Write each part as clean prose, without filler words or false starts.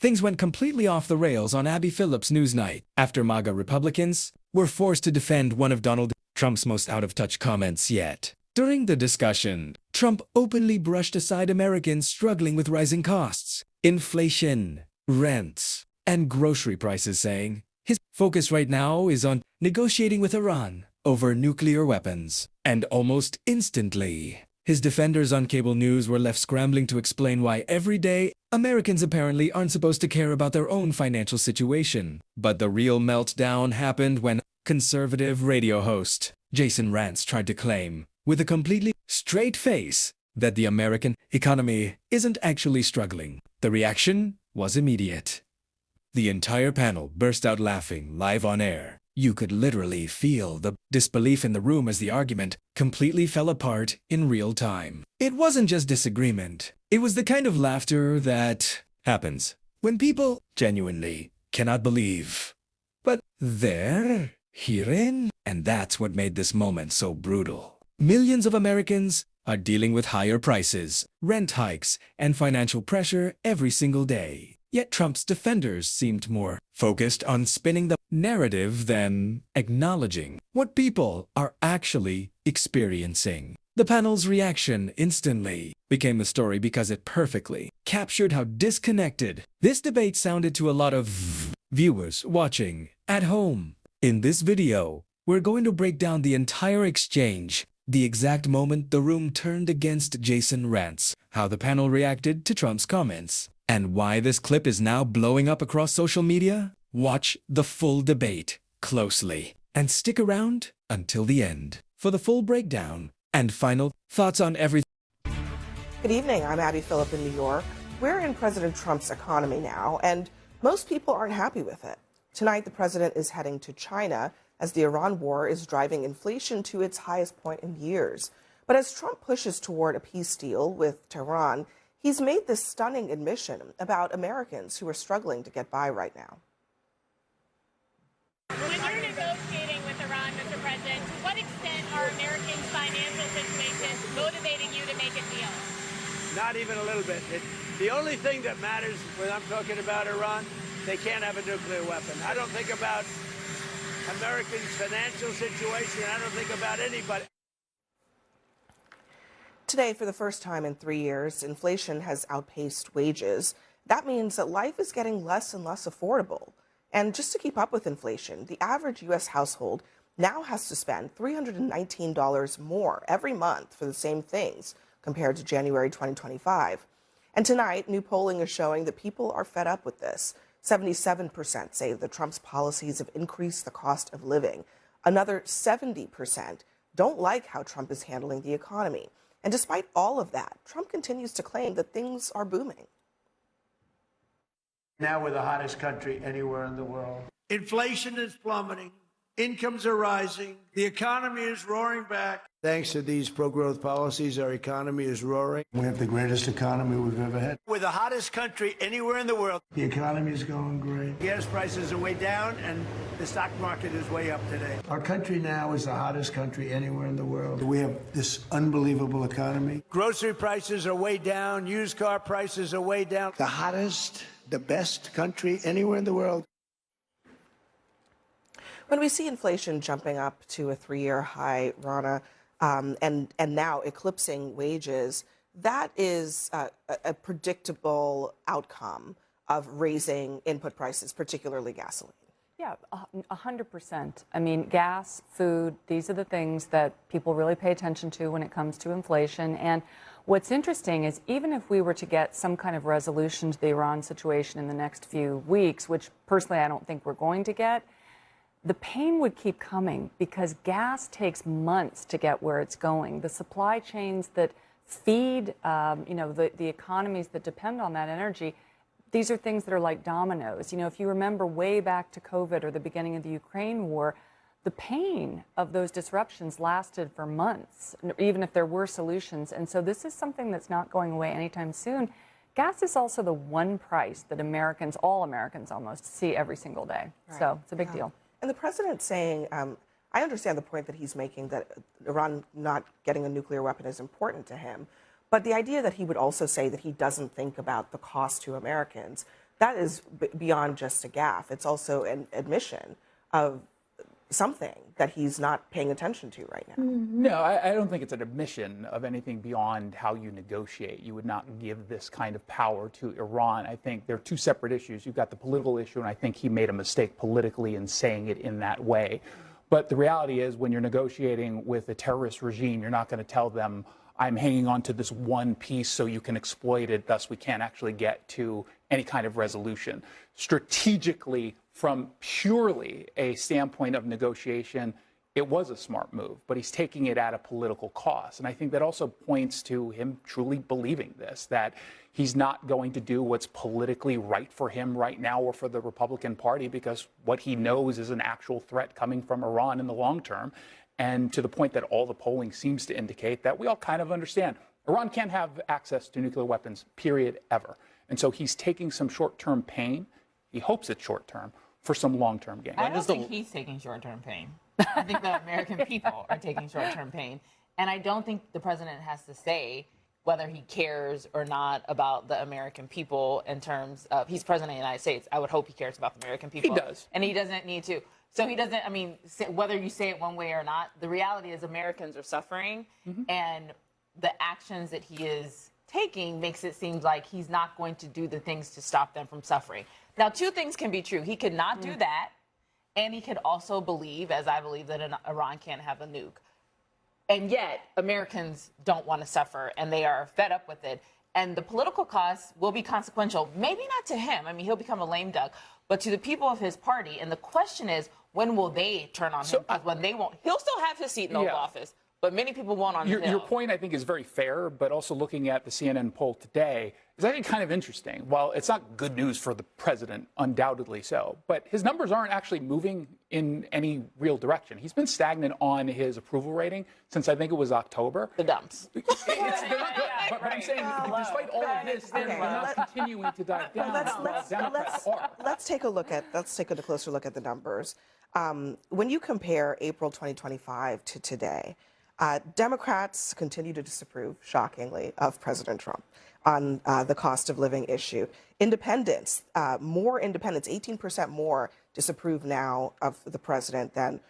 things went completely off the rails on Phillip's NewsNight after MAGA Republicans were forced to defend one of Donald Trump's most out-of-touch comments yet. During the discussion, Trump openly brushed aside Americans struggling with rising costs, inflation, rents, and grocery prices, saying his focus right now is on negotiating with Iran over nuclear weapons. And almost instantly, his defenders on cable news were left scrambling to explain why every day Americans apparently aren't supposed to care about their own financial situation. But the real meltdown happened when conservative radio host Jason Rantz tried to claim, with a completely straight face, that the American economy isn't actually struggling. The reaction was immediate. The entire panel burst out laughing live on air. You could literally feel the disbelief in the room as the argument completely fell apart in real time. It wasn't just disagreement. It was the kind of laughter that happens when people genuinely cannot believe, but they're hearing. And that's what made this moment so brutal. Millions of Americans are dealing with higher prices, rent hikes, and financial pressure every single day. Yet Trump's defenders seemed more focused on spinning the narrative than acknowledging what people are actually experiencing. The panel's reaction instantly became the story because it perfectly captured how disconnected this debate sounded to a lot of viewers watching at home. In this video, we're going to break down the entire exchange, the exact moment the room turned against Jason Rantz, how the panel reacted to Trump's comments, and why this clip is now blowing up across social media. Watch the full debate closely and stick around until the end for the full breakdown and final thoughts on everything. Good evening, I'm Phillip in New York. We're in President Trump's economy now, and most people aren't happy with it. Tonight, the president is heading to China as the Iran war is driving inflation to its highest point in years. But as Trump pushes toward a peace deal with Tehran, he's made this stunning admission about Americans who are struggling to get by right now. When you're negotiating with Iran, Mr. President, to what extent are Americans' financial situations motivating you to make a deal? Not even a little bit. The only thing that matters when I'm talking about Iran, they can't have a nuclear weapon. I don't think about Americans' financial situation. I don't think about anybody. Today, for the first time in 3 years, inflation has outpaced wages. That means that life is getting less and less affordable. And just to keep up with inflation, the average U.S. household now has to spend $319 more every month for the same things compared to January 2025. And tonight, new polling is showing that people are fed up with this. 77% say that Trump's policies have increased the cost of living. Another 70% don't like how Trump is handling the economy. And despite all of that, Trump continues to claim that things are booming. Now we're the hottest country anywhere in the world. Inflation is plummeting. Incomes are rising. The economy is roaring back. Thanks to these pro-growth policies, our economy is roaring. We have the greatest economy we've ever had. We're the hottest country anywhere in the world. The economy is going great. Gas prices are way down, and the stock market is way up today. Our country now is the hottest country anywhere in the world. We have this unbelievable economy. Grocery prices are way down. Used car prices are way down. The hottest, the best country anywhere in the world. When we see inflation jumping up to a 3-year high, Rana, and now eclipsing wages, that is a predictable outcome of raising input prices, particularly gasoline. Yeah, 100%. I mean, gas, food, these are the things that people really pay attention to when it comes to inflation. And what's interesting is even if we were to get some kind of resolution to the Iran situation in the next few weeks, which personally I don't think we're going to get, the pain would keep coming because gas takes months to get where it's going. The supply chains that feed, the economies that depend on that energy, these are things that are like dominoes. You know, if you remember way back to COVID or the beginning of the Ukraine war, the pain of those disruptions lasted for months, even if there were solutions. And so this is something that's not going away anytime soon. Gas is also the one price that Americans, all Americans almost, see every single day. Right. So it's a big deal. And the president saying, I understand the point that he's making that Iran not getting a nuclear weapon is important to him. But the idea that he would also say that he doesn't think about the cost to Americans that is beyond just a gaffe. It's also an admission of something that he's not paying attention to right now. No, I don't think it's an admission of anything beyond how you negotiate. You would not give this kind of power to Iran. I think they're two separate issues. You've got the political issue, and I think he made a mistake politically in saying it in that way. But the reality is, when you're negotiating with a terrorist regime, you're not going to tell them, I'm hanging on to this one piece so you can exploit it, thus we can't actually get to any kind of resolution. Strategically, from purely a standpoint of negotiation, it was a smart move, but he's taking it at a political cost. And I think that also points to him truly believing this, that he's not going to do what's politically right for him right now or for the Republican Party, because what he knows is an actual threat coming from Iran in the long term. And to the point that all the polling seems to indicate that we all kind of understand Iran can't have access to nuclear weapons, period, ever. And so he's taking some short-term pain. He hopes it's short-term for some long-term gain. I don't think he's taking short-term pain. I think the American people are taking short-term pain. And I don't think the president has to say whether he cares or not about the American people in terms of, he's president of the United States. I would hope he cares about the American people. He does. And he doesn't need to. So he doesn't, I mean, whether you say it one way or not, the reality is Americans are suffering. And the actions that he is taking makes it seem like he's not going to do the things to stop them from suffering. Now, two things can be true. He could not do that, and he could also believe, as I believe, that Iran can't have a nuke. And yet, Americans don't want to suffer, and they are fed up with it. And the political costs will be consequential. Maybe not to him. I mean, he'll become a lame duck. But to the people of his party. And the question is, when will they turn on him? Because when they won't, he'll still have his seat in the Oval Office. But many people won't on the Hill. Your point, I think, is very fair, but also looking at the CNN poll today is actually kind of interesting. While it's not good news for the president, undoubtedly so, but his numbers aren't actually moving in any real direction. He's been stagnant on his approval rating since I think it was October. The dumps. They're not good. But I'm saying, despite all of this, they're not continuing to dive down. Let's take a closer look at the numbers. When you compare April 2025 to today, Democrats continue to disapprove, shockingly, of President Trump on the cost of living issue. Independents, more independents, 18% more disapprove now of the president than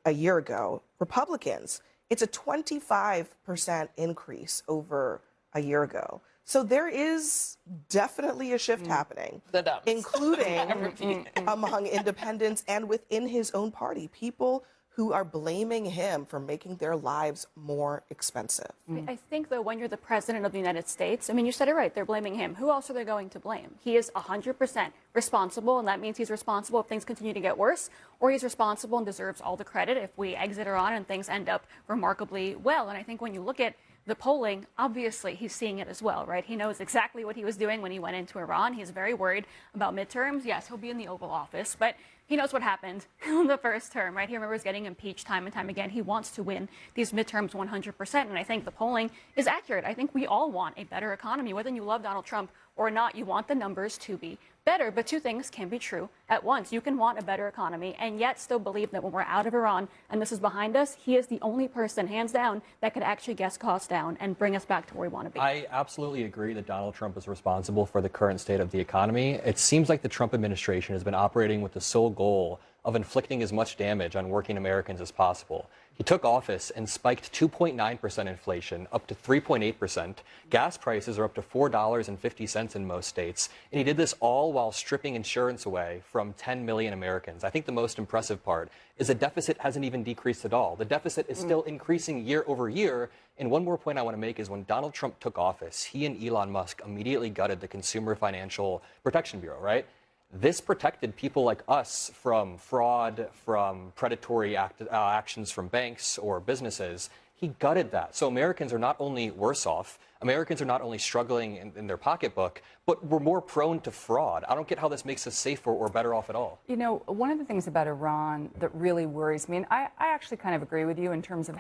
a year ago. Republicans, it's a 25% increase over a year ago. So there is definitely a shift happening, including among independents and within his own party. People who are blaming him for making their lives more expensive. I think, though, when you're the president of the United States, I mean, you said it right, they're blaming him. Who else are they going to blame? He is 100% responsible, and that means he's responsible if things continue to get worse, or he's responsible and deserves all the credit if we exit Iran and things end up remarkably well. And I think when you look at the polling, obviously he's seeing it as well, right? He knows exactly what he was doing when he went into Iran. He's very worried about midterms. Yes, he'll be in the Oval Office, but he knows what happened in the first term, right? He remembers getting impeached time and time again. He wants to win these midterms 100%, and I think the polling is accurate. I think we all want a better economy. Whether you love Donald Trump or not, you want the numbers to be better, but two things can be true at once. You can want a better economy and yet still believe that when we're out of Iran and this is behind us, he is the only person, hands down, that could actually get costs down and bring us back to where we want to be. I absolutely agree that Donald Trump is responsible for the current state of the economy. It seems like the Trump administration has been operating with the sole goal of inflicting as much damage on working Americans as possible. He took office and spiked 2.9% inflation up to 3.8%. Gas prices are up to $4.50 in most states. And he did this all while stripping insurance away from 10 million Americans. I think the most impressive part is the deficit hasn't even decreased at all. The deficit is still increasing year over year. And one more point I want to make is when Donald Trump took office, he and Elon Musk immediately gutted the Consumer Financial Protection Bureau, right? This protected people like us from fraud, from predatory actions from banks or businesses. He gutted that. So Americans are not only worse off, Americans are not only struggling in their pocketbook, but we're more prone to fraud. I don't get how this makes us safer or better off at all. You know, one of the things about Iran that really worries me, and I actually kind of agree with you in terms of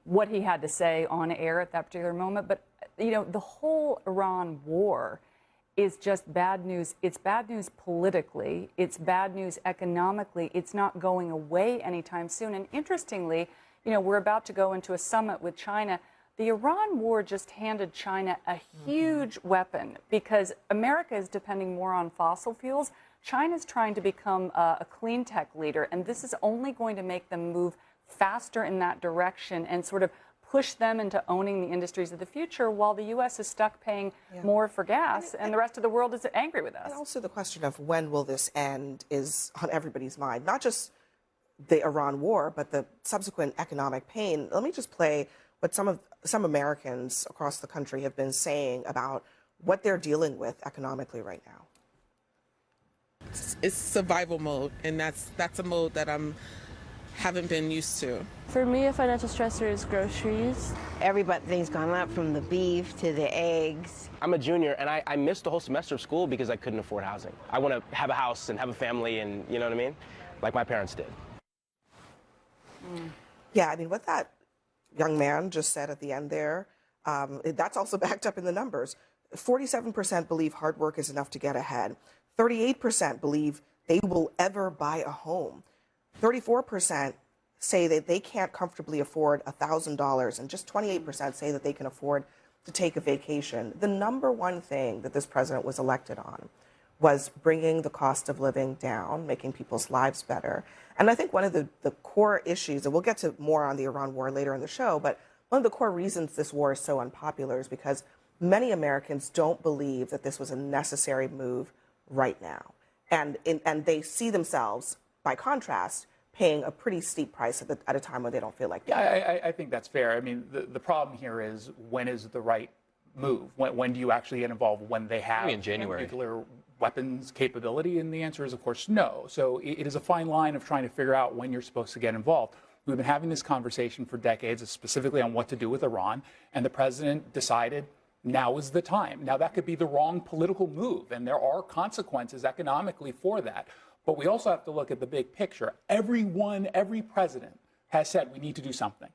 what he had to say on air at that particular moment, but, you know, the whole Iran war is just bad news. It's bad news politically. It's bad news economically. It's not going away anytime soon. And interestingly, you know, we're about to go into a summit with China. the Iran war just handed China a huge weapon because America is depending more on fossil fuels. China's trying to become a clean tech leader, and this is only going to make them move faster in that direction and sort of push them into owning the industries of the future while the U.S. is stuck paying more for gas and the rest of the world is angry with us. And also the question of when will this end is on everybody's mind, not just the Iran war, but the subsequent economic pain. Let me just play what some Americans across the country have been saying about what they're dealing with economically right now. It's survival mode, and that's a mode that haven't been used to. For me, a financial stressor is groceries. Everything's gone up from the beef to the eggs. I'm a junior, and I missed the whole semester of school because I couldn't afford housing. I want to have a house and have a family, and you know what I mean? Like my parents did. Yeah, I mean, what that young man just said at the end there, that's also backed up in the numbers. 47% believe hard work is enough to get ahead. 38% believe they will ever buy a home. 34% say that they can't comfortably afford $1,000, and just 28% say that they can afford to take a vacation. The number one thing that this president was elected on was bringing the cost of living down, making people's lives better. And I think one of the core issues, and we'll get to more on the Iran war later in the show, but one of the core reasons this war is so unpopular is because many Americans don't believe that this was a necessary move right now. And they see themselves, by contrast, paying a pretty steep price at a time when they don't feel like it. Yeah, I think that's fair. I mean, the problem here is when is the right move? When do you actually get involved? When they have in January. Nuclear weapons capability? And the answer is, of course, no. So it is a fine line of trying to figure out when you're supposed to get involved. We've been having this conversation for decades, specifically on what to do with Iran, and the president decided now is the time. Now, that could be the wrong political move, and there are consequences economically for that. But we also have to look at the big picture. Every president has said we need to do something.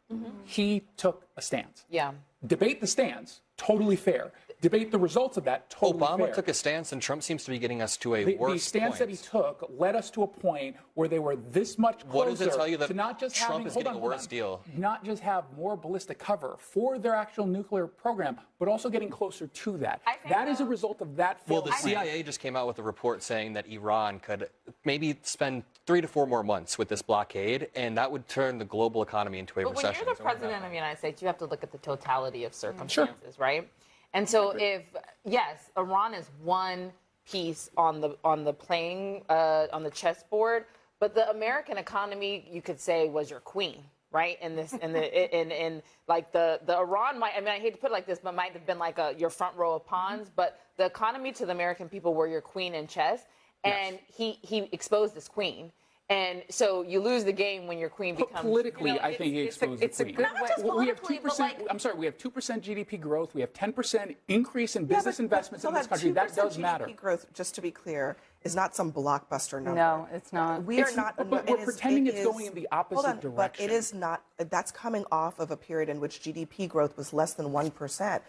He took a stance. Yeah. Debate the stance, totally fair. Debate the results of that, totally fair. Obama took a stance, and Trump seems to be getting us to a worse The stance that he took led us to a point where they were this much closer what does it tell you that to not just Trump having, is getting a worse deal? Not just have more ballistic cover for their actual nuclear program, but also getting closer to that. That is a result of that failed Well, the CIA just came out with a report saying that Iran could maybe spend 3 to 4 more months with this blockade, and that would turn the global economy into a recession. But when you're the president of the United States, you have to look at the totality of circumstances, right? And so if, yes, Iran is one piece on the playing, on the chessboard, but the American economy, you could say, was your queen, right? In this, in like the Iran might, I mean, I hate to put it like this, but might have been like your front row of pawns, but the economy to the American people were your queen in chess, and he exposed this queen. And so you lose the game when your queen becomes... Politically, I think he exposed the queen. Not just politically, but like... I'm sorry, we have 2% GDP growth. We have 10% increase in business investments in this country. That does matter. GDP growth, just to be clear, is not some blockbuster number. No, it's not. We are not... But we're pretending it's going in the opposite direction. But it is not... That's coming off of a period in which GDP growth was less than 1%.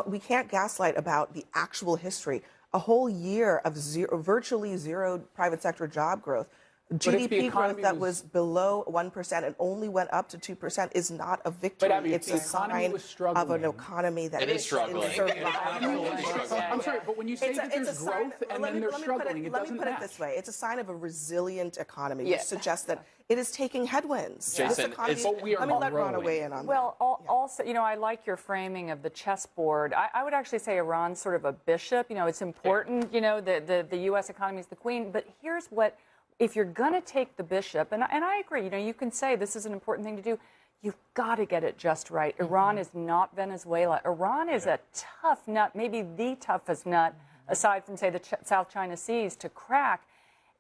We can't gaslight about the actual history. A whole year of virtually zero private sector job growth. GDP growth that was below 1% and only went up to 2% is not a victory. It's a sign of an economy that is struggling. I'm sorry, but when you say that there's growth and then they're struggling, it doesn't match. Let me put it this way. It's a sign of a resilient economy, which suggests that it is taking headwinds. Jason, let me let Rana weigh in on that. Well, also, you know, I like your framing of the chessboard. I would actually say Iran's sort of a bishop. You know, it's important, you know, the U.S. economy is the queen. But here's what... If you're going to take the bishop, and I agree, you know, you can say this is an important thing to do, you've got to get it just right. Iran is not Venezuela. Iran is a tough nut, maybe the toughest nut, aside from, say, the South China Seas, to crack.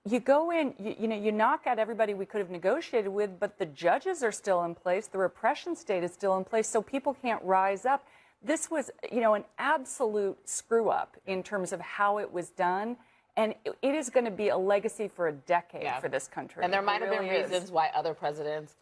You go in, you know, you knock out everybody we could have negotiated with, but the judges are still in place. The repression state is still in place, so people can't rise up. This was, you know, an absolute screw-up in terms of how it was done. And it is going to be a legacy for a decade for this country. And there might have been reasons why other presidents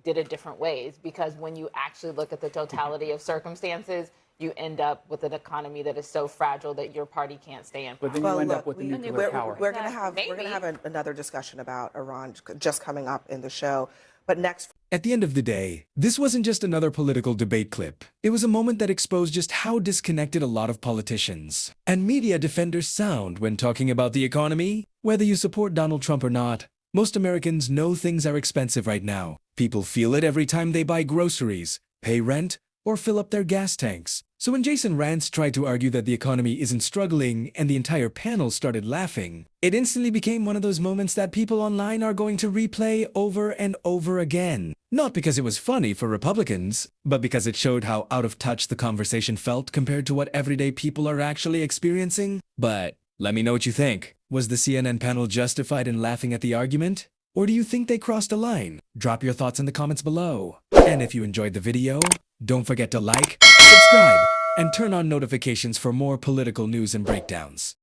did it different ways, because when you actually look at the totality of circumstances, you end up with an economy that is so fragile that your party can't stay in power. But then you end up with the nuclear power. We're going to have another discussion about Iran just coming up in the show. But next. At the end of the day, this wasn't just another political debate clip. It was a moment that exposed just how disconnected a lot of politicians and media defenders sound when talking about the economy. Whether you support Donald Trump or not, most Americans know things are expensive right now. People feel it every time they buy groceries, pay rent, or fill up their gas tanks. So when Jason Rantz tried to argue that the economy isn't struggling and the entire panel started laughing, it instantly became one of those moments that people online are going to replay over and over again. Not because it was funny for Republicans, but because it showed how out of touch the conversation felt compared to what everyday people are actually experiencing. But let me know what you think. Was the CNN panel justified in laughing at the argument? Or do you think they crossed a line? Drop your thoughts in the comments below. And if you enjoyed the video, don't forget to like, subscribe, and turn on notifications for more political news and breakdowns.